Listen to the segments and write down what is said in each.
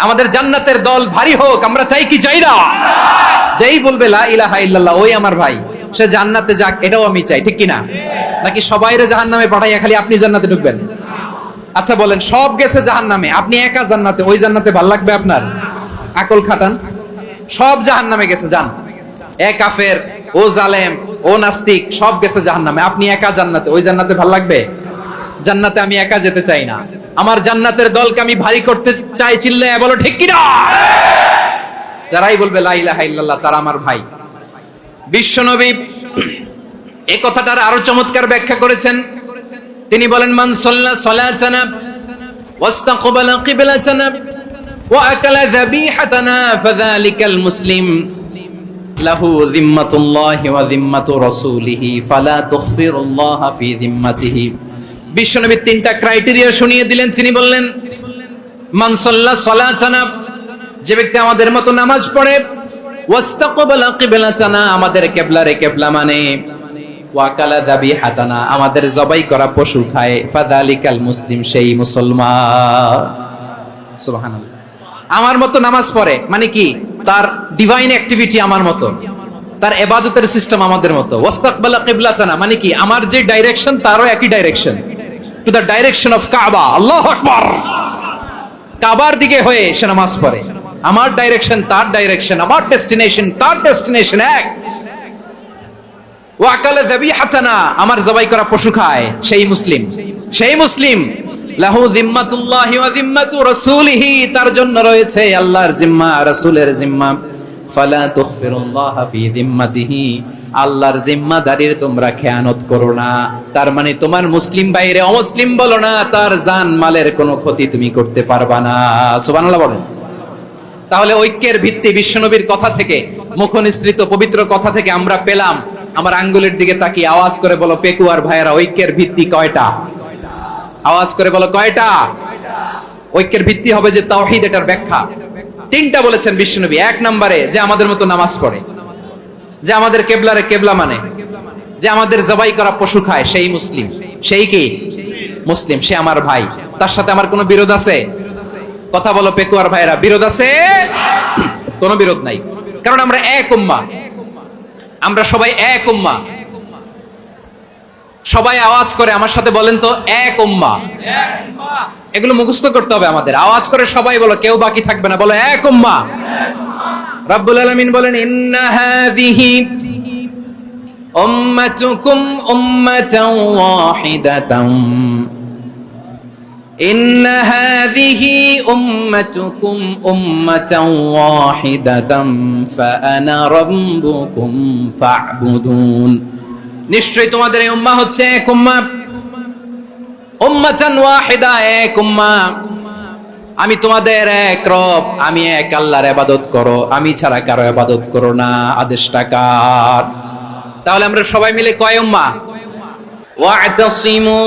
আমাদের জান্নাতের দল ভারী হোক, আমরা চাই কি চাই না? যেই বলবে লা ইলাহা ইল্লাল্লাহ ওই আমার ভাই, সে জান্নাতে যাক, এটাও আমি চাই, ঠিক কিনা? নাকি সবাইরে জাহান্নামে পাঠাইয়া খালি আপনি জান্নাতে ঢুকবেন? আচ্ছা বলেন, সব গেছে জাহান্নামে, আপনি একা জান্নাতে, ওই জান্নাতে ভাল লাগবে আপনার? আকল খাটান। সব জাহান্নামে গেছে, যান। এ কাফের, ও জালেম, ও নাস্তিক, সব গেছে জাহান্নামে, আপনি একা জান্নাতে, ওই জান্নাতে ভাল লাগবে? জান্নাতে আমি একা যেতে চাই না, আমার জান্নাতের দলকে আমি ভারী করতে চাই। চিল্লায়া বলো ঠিক কিনা? যারাই বলবে লা ইলাহা ইল্লাল্লাহ তারা আমার ভাই। বিশ্বনবী এই কথাটার আরো চমৎকার ব্যাখ্যা করেছেন। তিনি বলেন, মান সাল্লা সালাতানা ওয়াস্তাকবালা কিবলাতানা ওয়া আকালা যাবিহাতানা ফাযালিকাল মুসলিম লাহু যিম্মাতুল্লাহি ওয়া যিম্মাতু রাসূলিহি ফালা তুগফিরুল্লাহা ফি যিম্মাতিহি। বিশ্বনবী তিনটা ক্রাইটেরিয়া শুনিয়ে দিলেন। তিনি বললেন, মান সাল্লা সালাতানা, যে ব্যক্তি আমাদের মতো নামাজ পড়ে, ওয়াস্তাকবালা কিবলাতানা, আমাদের কিবলারে কিবলা মানে, ওয়া আকালা যাবিহাতানা, আমাদের জবাই করা পশু খায়, ফাযালিকাল মুসলিম, সেই মুসলমান। সুবহানাল্লাহ। আমার মতো নামাজ পড়ে মানে কি? তার ডিভাইন অ্যাক্টিভিটি আমার মতো, তার ইবাদতের সিস্টেম আমাদের মতো। ওয়াস্তাকবালা কিবলাতানা মানে কি? আমার যে ডাইরেকশন তারও একই direction, to the direction of কাবা। আল্লাহু আকবার। কাবার দিকে হয়ে সে নামাজ পড়ে, আমার ডাইরেকশন তার ডাইরেকশন, আমার ডেস্টিনেশন তার ডেস্টিনেশন এক। ওয়া আকালা যাবিহাতানা, আমার জবাই করা পশু খায়, সেই মুসলিম, সেই মুসলিম। লাহু যিম্মাতুল্লাহি ওয়া যিম্মাতু রাসূলিহি, তার জন্য রয়েছে আল্লাহর জিম্মা, রাসূলের জিম্মা। ফালা তুগফিরুল্লাহা ফি যিম্মাতিহি, আল্লাহর জিম্মাদারির তোমরা খেয়ানত করো না। তার মানে তোমার মুসলিম বাইরে অমুসলিম বলো না, তার জান মালের কোনো ক্ষতি তুমি করতে পারবা না। সুবহানাল্লাহ বলেন। তাহলে ঐক্যের ভিত্তি বিশ্বনবীর কথা থেকে, মুখনিসৃত পবিত্র কথা থেকে আমরা পেলাম। আমার আঙ্গুলের দিকে তাকিয়ে আওয়াজ করে বলো পেকুয়ার ভাইয়েরা, ঐক্যের ভিত্তি কয়টা? আওয়াজ করে বলো কয়টা? ঐক্যের ভিত্তি হবে যে তাওহীদ, এটার ব্যাখ্যা তিনটা বলেছেন বিশ্বনবী। এক নম্বরে, যে আমাদের মতো নামাজ পড়ে, যে আমাদের কেবলারে কেবলা মানে, যে আমাদের জবাই করা পশু খায়, সেই মুসলিম। সেই কি? মুসলিম, সে আমার ভাই। তার সাথে আমার কোনো বিরোধ আছে? কথা বলো পেকুয়ার ভাইরা, বিরোধ আছে? কোনো বিরোধ নাই, কারণ আমরা এক উম্মাহ, আমরা সবাই এক উম্মাহ। সবাই আওয়াজ করে আমার সাথে বলেন তো, এক উম্মাহ। এগুলো মুখস্থ করতে হবে আমাদের। আওয়াজ করে সবাই বলো, কেউ বাকি থাকবে না, বলো এক উম্মাহ। রব্বুল আলামিন বলেন, ইন্না হাযিহি উম্মাতুকুম উম্মাতান ওয়াহিদাতান, ইন্না হাযিহি উম্মাতুকুম উম্মাতান ওয়াহিদাতান ফাআনা রাব্বুকুম ফা'বুদুন। নিশ্চয়ই তোমাদের এই উম্মাহ হচ্ছে এক উম্মাহ, উম্মাতান ওয়াহিদা, এক উম্মাহ। আমি তোমাদের এক রব, আমি এক আল্লাহর ইবাদত করো, আমি ছাড়া কারো ইবাদত করো না। আদেশটা কার? তাহলে আমরা সবাই মিলে কয় উম্মাহ? ওয়া'তাসিমু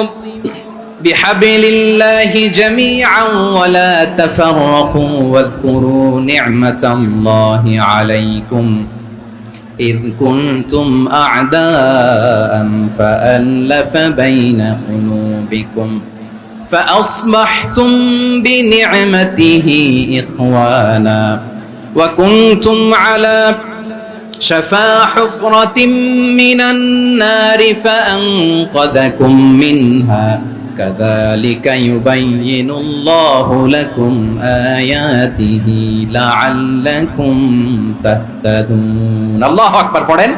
বিহাবলিল্লাহি জামিআন ওয়া লা তাফাররাকু ওয়াযকুরু নি'মাতাল্লাহি আলাইকুম إذ كنتم أعداء فألف بين قلوبكم فأصبحتم بنعمته إخوانا وكنتم على شفا حفرة من النار فأنقذكم منها كذلك يبين الله لكم آياته لعلكم تهتدون। আল্লাহু আকবার পড়েন।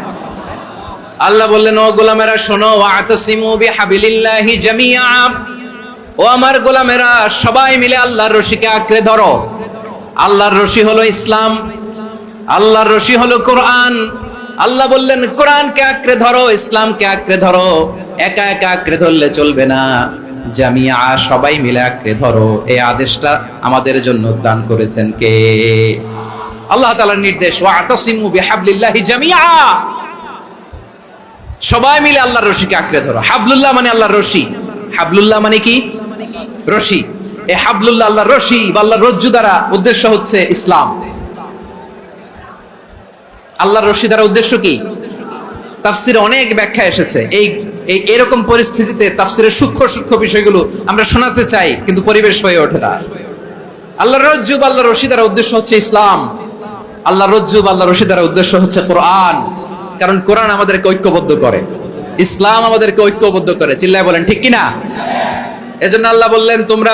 আল্লাহ বললেন, ও গোলামেরা শোনো, ওয়া'তাসিমু বিহাবলিল্লাহি জামিআ, ও আমার গোলামেরা সবাই মিলে আল্লাহর রশিকে আঁকড়ে ধরো। আল্লাহর রশি হলো ইসলাম, আল্লাহর রশি হলো কোরআন। আল্লাহ বললেন, কোরআনকে আঁকড়ে ধরো, ইসলামকে আঁকড়ে ধরো। একা একা আঁকড়ে ধরলে চলবে না, জামিআ, সবাই মিলে আঁকড়ে ধরো। এই আদেশটা আমাদের জন্য দান করেছেন কে? আল্লাহ তাআলার নির্দেশ, ওয়া'তাসিমু বিহাবলিল্লাহি জামিআ, সবাই মিলে আল্লাহর রশিকে আঁকড়ে ধরো। হাবলুল্লাহ মানে আল্লাহর রশি। হাবলুল্লাহ মানে কি? রশি। এই হাবলুল্লাহ আল্লাহর রশি বা আল্লাহর রজ্জু দ্বারা উদ্দেশ্য হচ্ছে ইসলাম। আল্লাহর রশি দ্বারা উদ্দেশ্য কি? তাফসিরে অনেক ব্যাখ্যা এসেছে। এরকম পরিস্থিতিতে তাফসিরের সূক্ষ্ম সূক্ষ্ম বিষয়গুলো আমরা শোনাতে চাই, কিন্তু পরিবেশ হয়ে ওঠে না। আল্লাহর রজ্জুব, আল্লাহর রশি দ্বারা উদ্দেশ্য হচ্ছে ইসলাম। আল্লাহর রজ্জুব, আল্লাহর রশি দ্বারা উদ্দেশ্য হচ্ছে কোরআন। কারণ কোরআন আমাদেরকে ঐক্যবদ্ধ করে, ইসলাম আমাদেরকে ঐক্যবদ্ধ করে। চিল্লায় বলেন ঠিক কিনা? এজন্য আল্লাহ বললেন, তোমরা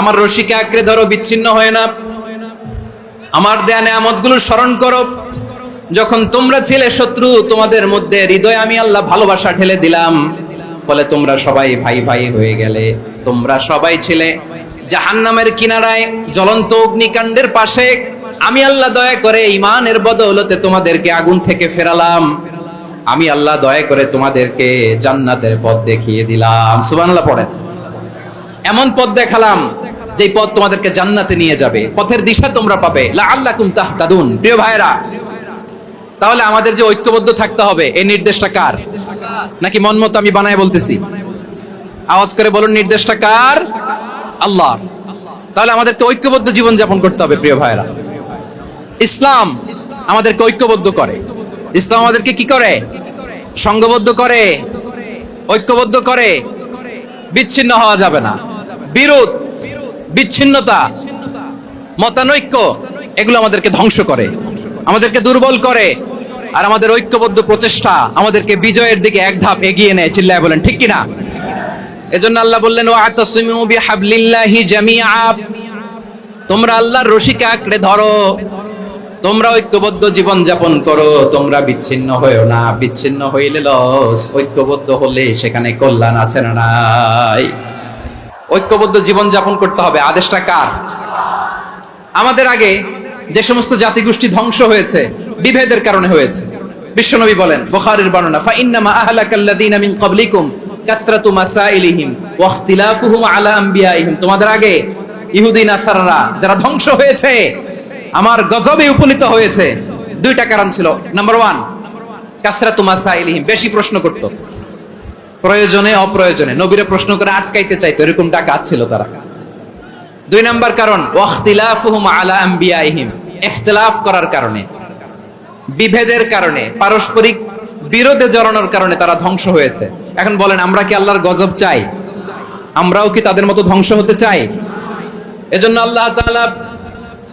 আমার রশিকে আঁকড়ে ধরো, বিচ্ছিন্ন হয় না। আমার দেয়া নেয়ামতগুলো স্মরণ করো। যখন তোমরা ছিলে শত্রু, তোমাদের মধ্যে হৃদয়ে আমি আল্লাহ ভালোবাসা ঢেলে দিলাম, ফলে তোমরা সবাই ভাই ভাই হয়ে গেলে। তোমরা সবাই ছিলে জাহান্নামের কিনারায়, জ্বলন্ত অগ্নিকাণ্ডের পাশে। আমি আল্লাহ দয়া করে ঈমানের বদৌলতে তোমাদেরকে আগুন থেকে ফেরালাম। আমি আল্লাহ দয়া করে তোমাদেরকে জান্নাতের পথ দেখিয়ে দিলাম। সুবহানাল্লাহ পড়েন। এমন পথ দেখালাম যে পথ তোমাদেরকে জান্নাতে নিয়ে যাবে, পথের দিশা তোমরা পাবে। লাআল্লাকুম তাহতাদুন। প্রিয় ভাইরা, তাহলে আমাদের যে ঐক্যবদ্ধ থাকতে হবে, এই নির্দেশটা কার? নাকি মন মতো আমি বানায় বলতেছি? আওয়াজ করে বলুন, নির্দেশটা কার? আল্লাহ। তাহলে আমাদেরকে ঐক্যবদ্ধ জীবন যাপন করতে হবে। প্রিয় ভাইরা, ইসলাম আমাদেরকে ঐক্যবদ্ধ করে। ইসলাম আমাদেরকে কি করে? সংঘবদ্ধ করে, ঐক্যবদ্ধ করে। বিচ্ছিন্ন হওয়া যাবে না। বিরোধ, বিচ্ছিন্নতা, মতানৈক্য, এগুলো আমাদেরকে ধ্বংস করে, আমাদেরকে দুর্বল করে। আর আমাদের ঐক্যবদ্ধ প্রচেষ্টা আমাদেরকে বিজয়ের দিকে এক ধাপ এগিয়ে নেয়। চিল্লায় বলেন ঠিক কিনা? এজন্য আল্লাহ বললেন, ওয়াতাসিমু বিহাবলিল্লাহি জামিআ। তোমরা আল্লাহর রশিকে আঁকড়ে ধরো, তোমরা ঐক্যবদ্ধ জীবন যাপন করো, তোমরা বিচ্ছিন্ন হয়েও না। বিচ্ছিন্ন হইলে লস, ঐক্যবদ্ধ হলে সেখানে কল্যাণ আছে না নাই? ঐক্যবদ্ধ জীবন যাপন করতে হবে। আদেশটা কার? আমাদের আগে যে সমস্ত জাতিগোষ্ঠী ধ্বংস হয়েছে, বিভেদের কারণে হয়েছে। বিশ্বনবী বলেন, বুখারীর বর্ণনা, ফাইন্নামা আহলাকাল্লাযীনা মিন ক্বাবলিকুম কাসরাতু মাসাইলিহিম ওয়া ইখতিলাফুহুম আলা আমবিয়াইহিম। তোমাদের আগে ইহুদি নাসারারা যারা ধ্বংস হয়েছে, আমার গজবে উপনীত হয়েছে, দুইটা কারণ ছিল। নাম্বার 1, কাসরাতু মাসাইলিহিম, বেশি প্রশ্ন করত, প্রয়োজনে অপ্রয়োজনে নবীরে প্রশ্ন করে আটকাইতে চাইতো, এরকম ডাকাত ছিল তারা। 2 নাম্বার কারণ, ওয়াখতিলাফুহুম আলা আমবিয়াইহিম, ইখতিলাফ করার কারণে, বিভেদের কারণে, পারস্পরিক বিরোধে জড়ানোর কারণে তারা ধ্বংস হয়েছে। এখন বলেন, আমরা কি আল্লাহর গজব চাই? আমরাও কি তাদের মতো ধ্বংস হতে চাই? এজন্য আল্লাহ তাআলা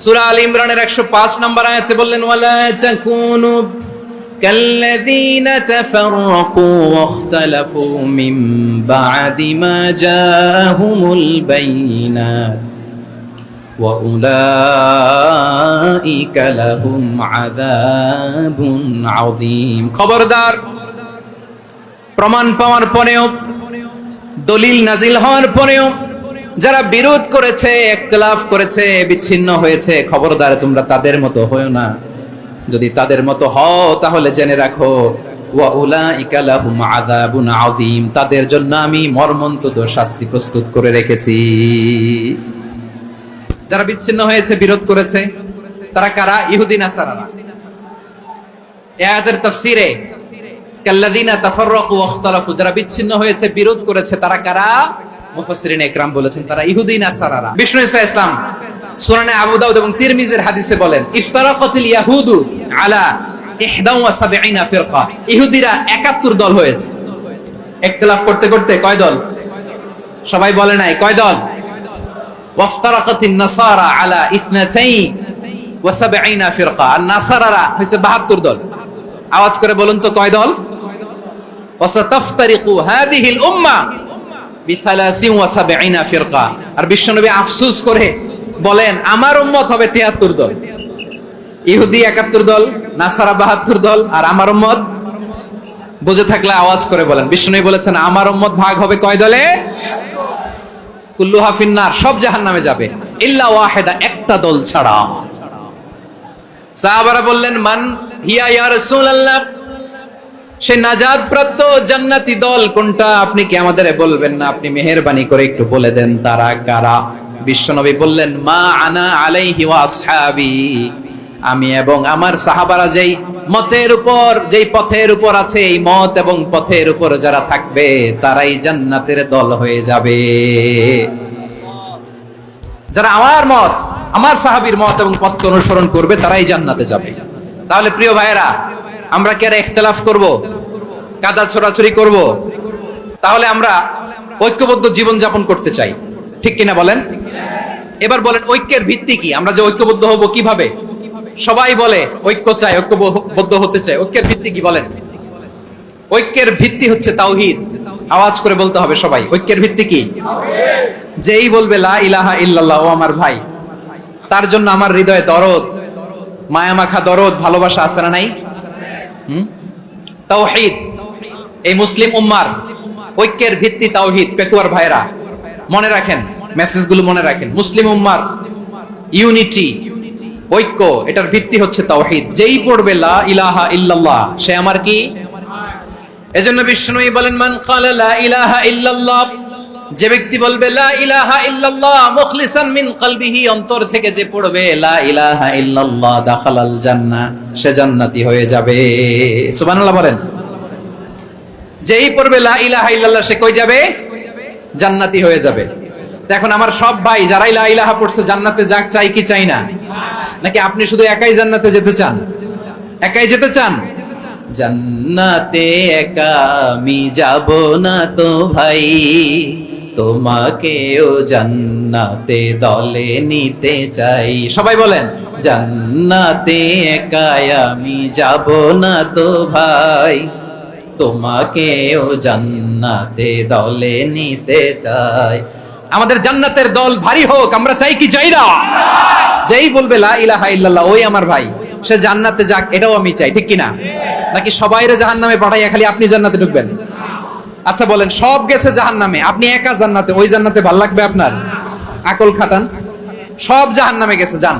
সূরা আল ইমরানের 105 নম্বর আয়াতে বললেন, ওয়ালা তাকুনু কাল্লাযীনা তাফাররাকু ওয়াখতালাফু মিন বা'দি মা জাআহুমুল বাইয়িনাত ওয়া উলাইকা লাহুম আযাবুন আযীম। খবরদার, প্রমাণ পাওয়ার পরেও, দলিল নাজিল হওয়ার পরেও যারা বিরোধ করেছে, ইখতিলাফ করেছে, বিচ্ছিন্ন হয়েছে, খবরদার তোমরা তাদের মতো হয়ো না। যদি তাদের মতো হও তাহলে জেনে রাখো, ওয়া উলাইকা লাহুম আযাবুন আযীম, তাদের জন্য আমি মর্মন্তুদ শাস্তি প্রস্তুত করে রেখেছি। যারা বিচ্ছিন্ন হয়েছে, বিরোধ করেছে, তারা কারা? ইহুদি নাসারারা। এই আয়াতের তাফসীরে কাল্লাযীনা তাফাররাকু ওয়া ইখতালাফু, যারা বিচ্ছিন্ন হয়েছে, বিরোধ করেছে, তারা কারা? মুফাসসিরিন ইকরাম বলেছেন তারা ইহুদি নাসারারা। বিষ্ণু ঈসা ইসলাম সুনানে আবু দাউদ এবং তিরমিজির হাদিসে বলেন, ইফতারাকাতিল ইয়াহুদু আলা 71 ফিরকা। ইহুদিরা 71 দল হয়েছে। ইখতিলাফ করতে করতে কয় দল? সবাই বলে নাই, কয় দল? ওয়াফতারাকাতিন নাসারা আলা 72 ফিরকা। আর নাসারারা হইছে 72 দল। আওয়াজ করে বলুন তো, কয় দল? ওয়াসাতাফতারিকু হাদিহিল উম্মাহ বি73 ফিরকা। আর বিশ্বনবী আফসোস করে বলেন, আমার উম্মত হবে 73 দল। ইহুদি 71 দল, নাসারা 72 দল, আর আমার উম্মত, বুঝে থাকলে আওয়াজ করে বলেন। বিশ্বনবী বলেছেন, আমার উম্মত ভাগ হবে কয় দলে? কুল্লুহা ফিন্নার, সব জাহান্নামে যাবে, ইল্লা ওয়াহিদা, একটা দল ছাড়া। সাহাবারা বললেন, মান হিয়া ইয়া রাসূলুল্লাহ, সে নাজাত প্রাপ্ত জান্নাতি দল কোনটা? আপনি কি আমাদের বলবেন না? আপনি মেহেরবানি করে একটু বলে দেন তারা কারা। বিশ্বনবী বললেন, মা আনা আলাইহি ওয়া আসহাবি, আমি এবং আমার সাহাবারা যেই মতের উপর, যেই পথের উপর আছে, এই মত এবং পথের উপর যারা থাকবে তারাই জান্নাতের দল হয়ে যাবে। যারা আমার মত, আমার সাহাবীর মত এবং পথকে অনুসরণ করবে তারাই জান্নাতে যাবে। তাহলে প্রিয় ভাইয়েরা, আমরা কি আর ইখতিলাফ করব, কাদা ছোড়াছুরি করব? তাহলে আমরা ঐক্যবদ্ধ জীবন যাপন করতে চাই, ঠিক কিনা বলেন? এবার বলেন ঐক্যের ভিত্তি কি? আমরা যে ঐক্যবদ্ধ হব কিভাবে? সবাই বলে ঐক্য চাই, ঐক্যবদ্ধ হতে চাই। ঐক্যের ভিত্তি কি বলেন? ঐক্যের ভিত্তি হচ্ছে তাওহীদ। আওয়াজ করে বলতে হবে সবাই, ঐক্যের ভিত্তি কি? যেই বলবে লা ইলাহা ইল্লাল্লাহ ও আমার ভাই, তার জন্য আমার হৃদয়ে দরদ, মায়ামাখা দরদ, ভালোবাসা আছে না নাই? তাওহীদ। এই মুসলিম উম্মার ঐক্যের ভিত্তি তাওহীদ। পেকুয়ার ভাইরা মনে রাখেন, মেসেজগুলো মনে রাখেন। মুসলিম উম্মার ইউনিটি, ঐক্য, এটার ভিত্তি হচ্ছে তাওহীদ। যেই পড়বে লা ইলাহা ইল্লাল্লাহ সে আমার কি? এজন্য বিষ্ণুই বলেন মান ক্বালা লা ইলাহা ইল্লাল্লাহ, যে ব্যক্তি বলবে লা ইলাহা ইল্লাল্লাহ মুখলিসান মিন কলবিহি, অন্তর থেকে যে পড়বে লা ইলাহা ইল্লাল্লাহ, দাখালাল জান্নাহ, সে জান্নাতি হয়ে যাবে। সুবহানাল্লাহ বলেন। যেই পড়বে লা ইলাহা ইল্লাল্লাহ সে কই যাবে? জান্নাতি হয়ে যাবে। এখন আমার সব ভাই যারাই লা ইলাহা পড়ছে জান্নাতে যাক, চাই কি চাই না? নাকি আপনি শুধু একাই জান্নাতে যেতে চান? একাই যেতে চান? জান্নাতে একা আমি যাব না তো ভাই, তোমাকেও জান্নাতে দলে নিতে চাই। সবাই বলেন জান্নাতে একা আমি যাব না তো ভাই, তোমাকেও জান্নাতে দলে নিতে চাই। আমাদের জান্নাতের দল ভারী হোক, আমরা চাই কি চাই না? যেই বলবে লা ইলাহা ইল্লাল্লাহ ওই আমার ভাই, সে জান্নাতে যাক, এটাও আমি চাই, ঠিক কিনা? নাকি সবাইরে জাহান্নামে পাঠাইয়া খালি আপনি জান্নাতে ঢুকবেন? আচ্ছা বলেন, সব গেছে জাহান্নামে, আপনি একা জান্নাতে, ওই জান্নাতে ভাল লাগবে আপনার? আকল খাটান। সব জাহান্নামে গেছে, যান।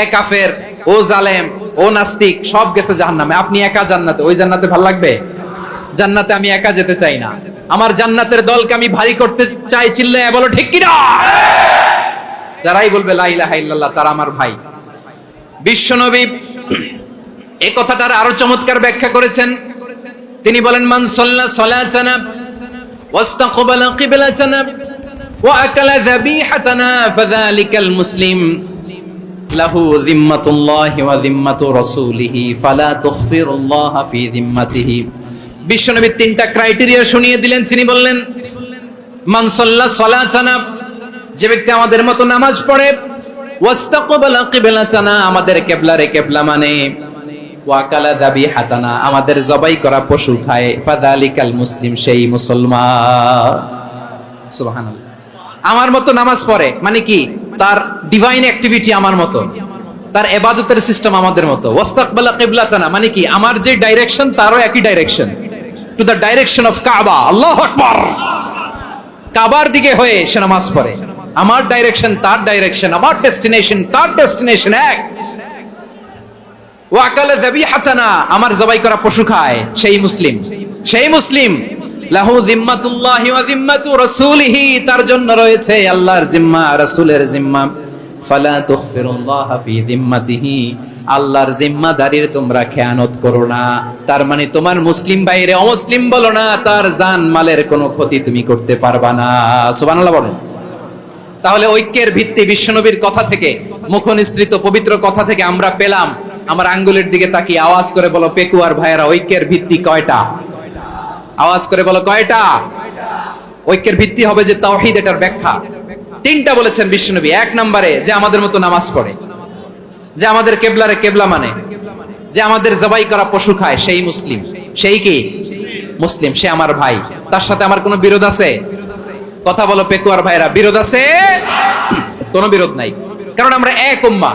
এ কাফের, ও জালেম, ও নাস্তিক, সব গেছে জাহান্নামে, আপনি একা জান্নাতে, ওই জান্নাতে ভাল লাগবে? জান্নাতে আমি একা যেতে চাই না, আমার জান্নাতের দলকে আমি ভারী করতে চাই। চিল্লায় বলো ঠিক কিনা? যারাই বলবে লা ইলাহা ইল্লাল্লাহ তারা আমার ভাই। বিশ্বনবী এই কথাটার আরো চমৎকার ব্যাখ্যা করেছেন। তিনি বলেন মান সাল্লা সালাতানা ওয়াস্তাকবালা কিবলাতানা ওয়া আকালা যাবিহাতানা ফাযালিকাল মুসলিম লাহু যিম্মাতুল্লাহি ওয়া যিম্মাতু রাসূলিহি ফালা তুখফিরুল্লাহ ফি যিম্মাতিহি। বিশ্বনবী তিনটা ক্রাইটেরিয়া শুনিয়ে দিলেন। তিনি বললেন মান সাল্লা সালাতানা, যে ব্যক্তি আমাদের মতো নামাজ পড়ে, ওয়াস্তাকবালা কিবলাতানা, আমাদের কিবলারে কিবলা মানে, ওয়াকালা যাবিহাতানা, আমাদের জবাই করা পশু খায়, ফাযালিকাল মুসলিম, সেই মুসলমান। সুবহানাল্লাহ। আমার মতো নামাজ পড়ে মানে কি? তার ডিভাইন অ্যাক্টিভিটি আমার মতো, তার ইবাদতের সিস্টেম আমাদের মতো। ওয়াস্তাকবালা কিবলাতানা মানে কি? আমার যে ডাইরেকশন তারও একই direction, to the direction of কাবা। আল্লাহু আকবার। কাবার দিকে হয়ে সে নামাজ পড়ে। আমার ডাইরেকশন তার ডাইরেকশন, আমার ডেস্টিনেশন তার ডেস্টিনেশন এক। ওয়াকালা যাবিহাতানা, আমার জবাই করা পশু খায়, সেই মুসলিম। সেই মুসলিম লাহু যিম্মাতুল্লাহি ওয়া যিম্মাতু রাসূলিহি, তার জন্য রয়েছে আল্লাহর জিম্মা, রাসূলের জিম্মা। ফালা তুখফিরুল্লাহ ফি যিম্মাতিহি, আল্লাহর জিম্মাদারির তোমরা খেয়ানত করো না। তার মানে তোমার মুসলিম বাইরে অমুসলিম বলো না, তার জান মালের কোনো ক্ষতি তুমি করতে পারবা না। সুবহানাল্লাহ বলেন। তাহলে ঐক্যের ভিত্তি বিশ্বনবীর কথা থেকে, মুখনিসৃত পবিত্র কথা থেকে আমরা পেলাম। আমার আঙ্গুলের দিকে তাকিয়ে আওয়াজ করে বলো পেকুয়ার ভাইয়েরা, ঐক্যের ভিত্তি কয়টা? আওয়াজ করে বলো কয়টা? ঐক্যের ভিত্তি হবে যে তাওহীদ, এটার ব্যাখ্যা তিনটা বলেছেন বিশ্বনবী। এক নম্বরে যে আমাদের মতো নামাজ পড়ে, যে আমাদের কেবলারে কেবলা মানে, যে আমাদের জবাই করা পশু খায়, সেই মুসলিম। সেই কি? মুসলিম, সে আমার ভাই। তার সাথে আমার কোনো বিরোধ আছে? কথা বলো পেকুয়ার ভাইরা, বিরোধ আছে? কোনো বিরোধ নাই, কারণ আমরা এক উম্মাহ।